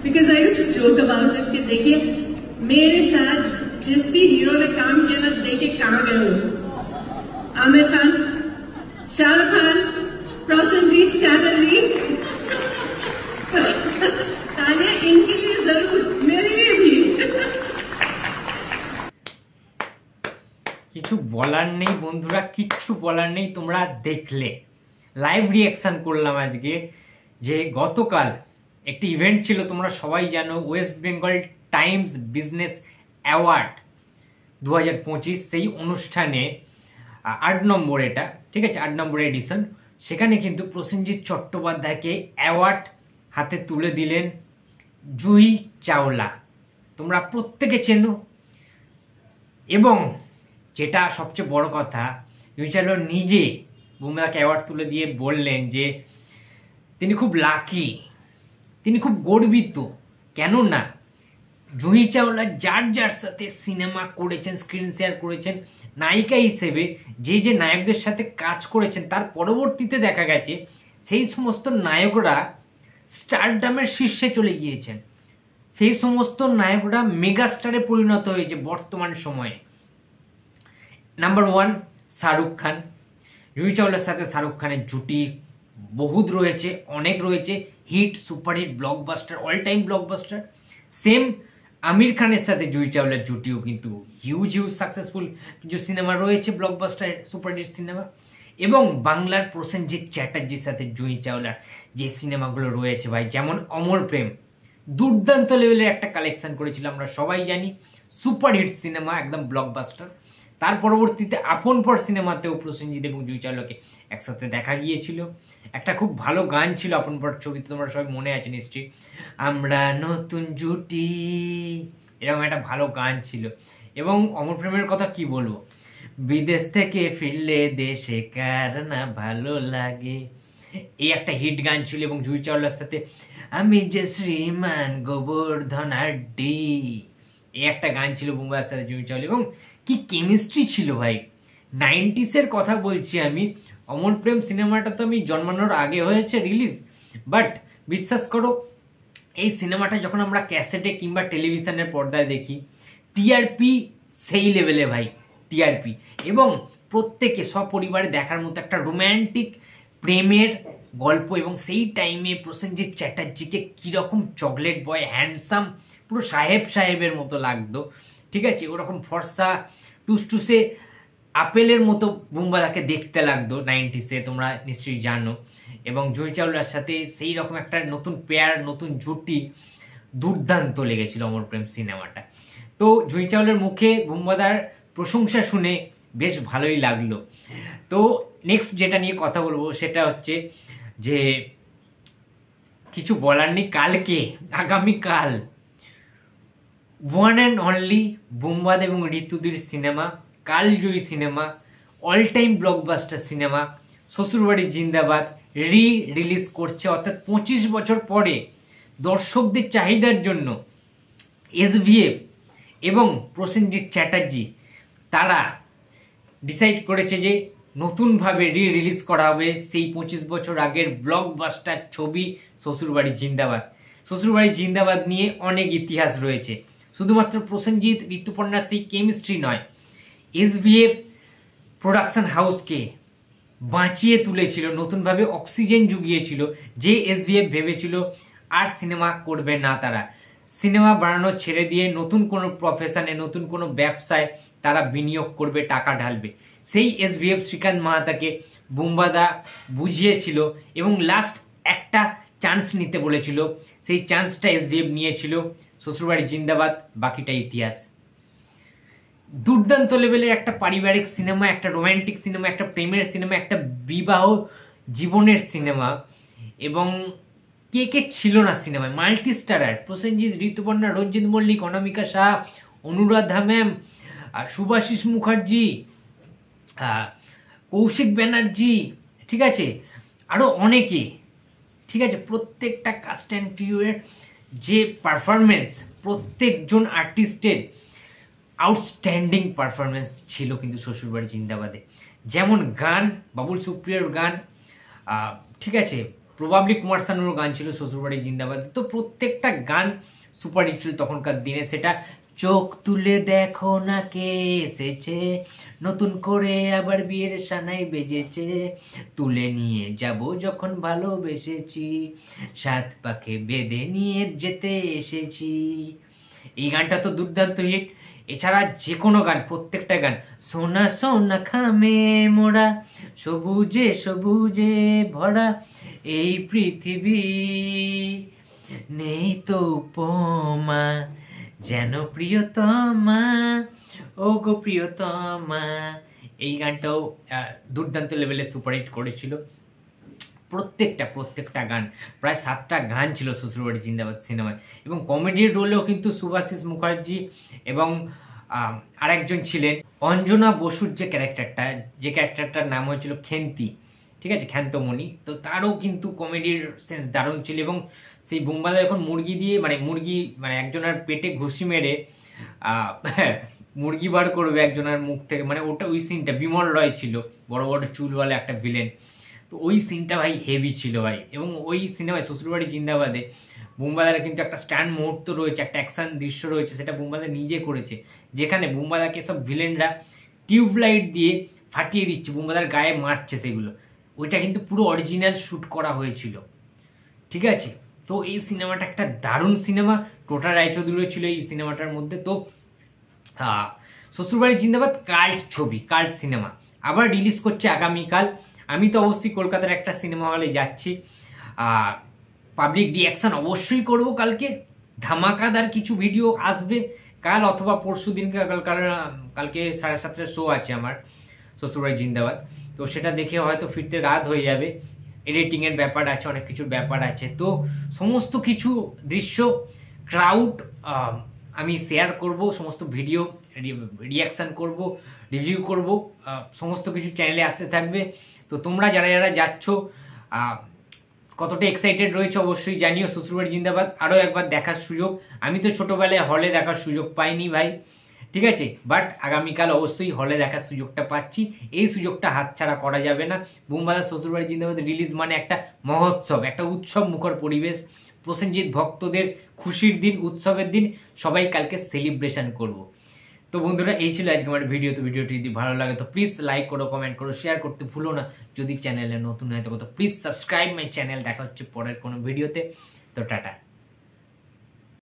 Because I used to joke about it कि देखिए मेरे साथ जिस भी हीरो ने काम किया ना, देखिए कहाँ गए वो। आमिर खान, शाहरुख खान, प्रसेनजीत चैटर्जी, तालियां इनके लिए जरूर, मेरे लिए भी। কিছু বলার নেই বন্ধুরা, কিচ্ছু বলার নেই। তোমরা দেখলে লাইভ রিঅ্যাকশন করলাম আজকে, যে গতকাল একটি ইভেন্ট ছিল, তোমরা সবাই জানো, West Bengal Times business award 2025। সেই অনুষ্ঠানে 8 নম্বর, এটা ঠিক আছে 8 নম্বর এডিশন। সেখানে কিন্তু প্রসেনজিৎ চট্টোপাধ্যায়কে অ্যাওয়ার্ড হাতে তুলে দিলেন জুহি চাওলা। তোমরা প্রত্যেকে চেনো। এবং যেটা সবচেয়ে বড় কথা, জুহি চাওলা নিজে বুমরাকে অ্যাওয়ার্ড তুলে দিয়ে বললেন যে তিনি খুব লাকি, তিনি খুব গর্বিত। কেননা জুহি চাওলা যার যার সাথে সিনেমা করেছেন, স্ক্রিন শেয়ার করেছেন, নায়িকা হিসেবে যে যে নায়কদের সাথে কাজ করেছেন, তার পরবর্তীতে দেখা গেছে সেই সমস্ত নায়করা স্টারডামের শীর্ষে চলে গিয়েছেন। সেই সমস্ত নায়করা মেগাস্টারে পরিণত হয়েছে বর্তমান সময়ে। নাম্বার 1 শাহরুখ খান। জুহি চাওলার সাথে শাহরুখ খানের জুটি বহুত রয়েছে, অনেক রয়েছে, hit, superhit, blockbuster, all time blockbuster. Same Aamir খানের সাথে জুহি চাওলার জুটিও কিন্তু হিউজ সাকসেসফুল কিছু সিনেমা রয়েছে, ব্লকবাস্টার, সুপারহিট সিনেমা। এবং বাংলার প্রসেনজিৎ চ্যাটার্জির সাথে জুহি চাওলার যে সিনেমাগুলো রয়েছে ভাই, যেমন অমর প্রেম, দুর্দান্ত লেভেলের একটা কালেকশন করেছিল, আমরা সবাই জানি, সুপারহিট সিনেমা, একদম ব্লকবাস্টার। তার পরবর্তীতে আপন পর সিনেমাতেও প্রসেনজিৎ এবং জুহি চাওলাকে একসাথে দেখা গিয়েছিল। একটা খুব ভালো গান ছিল আপন পর ছবিতে, তোমরা সবাই মনে আছে নিশ্চয়ই, আমরা নতুন জুটি, এরকম একটা ভালো গান ছিল। এবং অমর প্রেমের কথা কি বলবো, বিদেশ থেকে ফিরলে দেশে কার না ভালো লাগে, এই একটা হিট গান ছিল। এবং জুহি চাওলার সাথে আমি যে শ্রীমান গোবর্ধন আড্ডি, এই একটা গান ছিল বুমরার সাথে জুহি চাওলা। এবং কি কেমিস্ট্রি ছিল ভাই, 90s কথা বলছি আমি। অমর প্রেম সিনেমাটা তো আমি জন্মানোর আগে হয়েছে রিলিজ, বাট বিশ্বাস করো এই সিনেমাটা যখন আমরা ক্যাসেটে কিংবা টেলিভিশনের পর্দায় দেখি, টিআরপি সেই লেভেলে ভাই, টিআরপি। এবং প্রত্যেকে সপরিবারে দেখার মতো একটা রোম্যান্টিক প্রেমের গল্প। এবং সেই টাইমে প্রসেনজিৎ চ্যাটার্জিকে কীরকম চকলেট বয়, হ্যান্ডসাম, পুরো সাহেবের মতো লাগতো, ঠিক আছে, ওরকম ফর্সা টুসটুসে আপেলের মতো বুমবাদাকে দেখতে লাগতো 90s, তোমরা নিশ্চয়ই জানো। এবং জুহি চাওলার সাথে সেই রকম একটা নতুন পেয়ার, নতুন জুটি, দুর্দান্ত লেগেছিল অমর প্রেম সিনেমাটা। তো জুহি চাওলার মুখে বুমবাদার প্রশংসা শুনে বেশ ভালোই লাগলো। তো নেক্সট যেটা নিয়ে কথা বলবো সেটা হচ্ছে যে কিছু বলার নেই, কালকে আগামীকাল ওয়ান অ্যান্ড অনলি বুমবাদ এবং ঋতুদির সিনেমা কালজয়ী cinema, all time blockbuster cinema শ্বশুরবাড়ি জিন্দাবাদ রিলিজ করছে। অর্থাৎ 25 বছর পরে দর্শকদের চাহিদার জন্য এসভিএফ এবং প্রসেনজিৎ চ্যাটার্জি তারা ডিসাইড করেছে যে নতুনভাবে রিলিজ করা হবে সেই 25 বছর আগের ব্লকবাস্টার ছবি শ্বশুরবাড়ি জিন্দাবাদ। শ্বশুরবাড়ি জিন্দাবাদ নিয়ে অনেক ইতিহাস রয়েছে, শুধুমাত্র প্রসেনজিৎ ঋতুপর্ণার সেই কেমিস্ট্রি নয়, এসভিএফ প্রোডাকশন হাউসকে বাঁচিয়ে তুলেছিল, নতুনভাবে অক্সিজেন জুগিয়েছিল। যে এসভিএফ ভেবেছিল আর সিনেমা করবে না, তারা সিনেমা বানানো ছেড়ে দিয়ে নতুন কোনো প্রফেশনে, নতুন কোনো ব্যবসায় তারা বিনিয়োগ করবে, টাকা ঢালবে, সেই এসভিএফ শ্রীকান্ত মাহাতাকে বুমবাদা বুঝিয়েছিল এবং লাস্ট একটা চান্স নিতে বলেছিল। সেই চান্সটা এসভিএফ নিয়েছিল, শ্বশুরবাড়ি জিন্দাবাদ, বাকিটা ইতিহাস। দুর্দান্ত লেভেলের একটা পারিবারিক সিনেমা, একটা রোম্যান্টিক সিনেমা, একটা প্রেমের সিনেমা, একটা বিবাহ জীবনের সিনেমা। এবং কে কে ছিল না সিনেমায়, মাল্টি স্টারার, প্রসেনজিৎ, ঋতুপর্ণা, রঞ্জিত মল্লিক, অনামিকা শাহ, অনুরাধা ম্যাম, শুভাশিস মুখার্জি, কৌশিক ব্যানার্জি, ঠিক আছে, আরো অনেকে, ঠিক আছে। প্রত্যেকটা কাস্ট অ্যান্ড ক্রিউয়ের যে পারফরমেন্স, প্রত্যেকজন আর্টিস্টের আউটস্ট্যান্ডিং পারফরমেন্স ছিল কিন্তু শ্বশুরবাড়ি জিন্দাবাদে। যেমন গান, বাবুল সুপ্রিয়র গান, ঠিক আছে, প্রবাবলি কুমার শানুরও গান ছিল শ্বশুরবাড়ি জিন্দাবাদ। তো প্রত্যেকটা গান সুপারহিট ছিল তখনকার দিনে। সেটা চোখ তুলে দেখো না কে এসেছে, নতুন করে আবার বিয়ের সানাই বেজেছে, তুলে নিয়ে যাব যখন ভালোবেসেছি, সাত পাকে বেঁধে নিয়ে যেতে এসেছি। এই গানটা তো দুর্দান্ত হিট। এছাড়া যে কোনো গান, প্রত্যেকটা গান, সোনা সোনা খামে মোরা, সবুজে সবুজে ভরা এই পৃথিবী, নেই তো উপমা যেন প্রিয়তমা, ও গো প্রিয়তমা। এই গানটাও দুর্দান্ত লেভেলে সুপারহিট করেছিল। প্রত্যেকটা গান, প্রায় 7টা গান ছিল শ্বশুরবাড়ি জিন্দাবাদ সিনেমায়। এবং কমেডির রোলেও কিন্তু শুভাশিস মুখার্জি এবং আরেকজন ছিলেন অঞ্জনা বসুর যে ক্যারেক্টারটার নাম হয়েছিল খেন্তি, ঠিক আছে, ক্ষান্তমণি। তো তারও কিন্তু কমেডির সেন্স দারুণ ছিল। এবং সেই বুম্বাদা যখন মুরগি একজনের পেটে ঘুষি মেরে মুরগি বার করবে একজনের মুখ থেকে, মানে ওটা ওই সিনটা, বিমল রয় ছিল বড় বড় চুলওয়ালা একটা ভিলেন। তো ওই সিনটা ভাই হেভি ছিল ভাই। এবং ওই সিনেমায় শ্বশুরবাড়ি জিন্দাবাদে বুম্বাদার কিন্তু একটা স্ট্যান্ড মুহূর্ত রয়েছে, একটা অ্যাকশন দৃশ্য রয়েছে, সেটা বুম্বাদা নিজে করেছে, যেখানে বুম্বাদাকে সব ভিলেনরা টিউবলাইট দিয়ে ফাটিয়ে দিচ্ছে, বুম্বাদার গায়ে মারছে সেগুলো। ওইটা কিন্তু পুরো অরিজিনাল শ্যুট করা হয়েছিল, ঠিক আছে। তো এই সিনেমাটা একটা দারুণ সিনেমা। টোটা রায়চৌধুরী ছিল এই সিনেমাটার মধ্যে। তো শ্বশুরবাড়ি জিন্দাবাদ কাল্ট ছবি, কাল্ট সিনেমা আবার রিলিজ করছে আগামীকাল। আমি তো অবশ্যই কলকাতার একটা সিনেমা হলে যাচ্ছি, পাবলিক রিয়াকশান অবশ্যই করব। কালকে ধামাকাদার কিছু ভিডিও আসবে কাল অথবা পরশু দিনকে। কালকে 7:30 শো আছে আমার শ্বশুরবাড়ি জিন্দাবাদ। তো সেটা দেখে হয়তো ফিরতে রাত হয়ে যাবে, এডিটিংয়ের ব্যাপার আছে, অনেক কিছুর ব্যাপার আছে। তো সমস্ত কিছু দৃশ্য, ক্রাউড আমি শেয়ার করব, সমস্ত ভিডিও রিয়াকশান করব, রিভিউ করব, সমস্ত কিছু চ্যানেলে আসতে থাকবে। তো তোমরা যারা যাচ্ছ কতটা এক্সাইটেড রয়েছে অবশ্যই জানিও। শ্বশুরবাড়ি জিন্দাবাদ আরও একবার দেখার সুযোগ, আমি তো ছোটোবেলায় হলে দেখার সুযোগ পাইনি ভাই, ঠিক আছে, বাট আগামীকাল অবশ্যই হলে দেখার সুযোগটা পাচ্ছি। এই সুযোগটা হাতছাড়া করা যাবে না। বুম্বাদার শ্বশুরবাড়ি জিন্দাবাদ রিলিজ মানে একটা মহোৎসব, একটা উৎসব মুখর পরিবেশ। প্রসেনজিৎ ভক্তদের খুশির দিন, উৎসবের দিন, সবাই কালকে সেলিব্রেশন করব। তো বন্ধুরা, এই ছিল আজকে আমার ভিডিও। তো ভিডিওটি যদি ভালো লাগে তো প্লিজ লাইক করো, কমেন্ট করো, শেয়ার করতে ভুলো না। যদি চ্যানেলে নতুন হয়ে থাকো তো প্লিজ সাবস্ক্রাইব মাই চ্যানেল। দেখা হচ্ছে পরের কোনো ভিডিওতে। তো টাটা।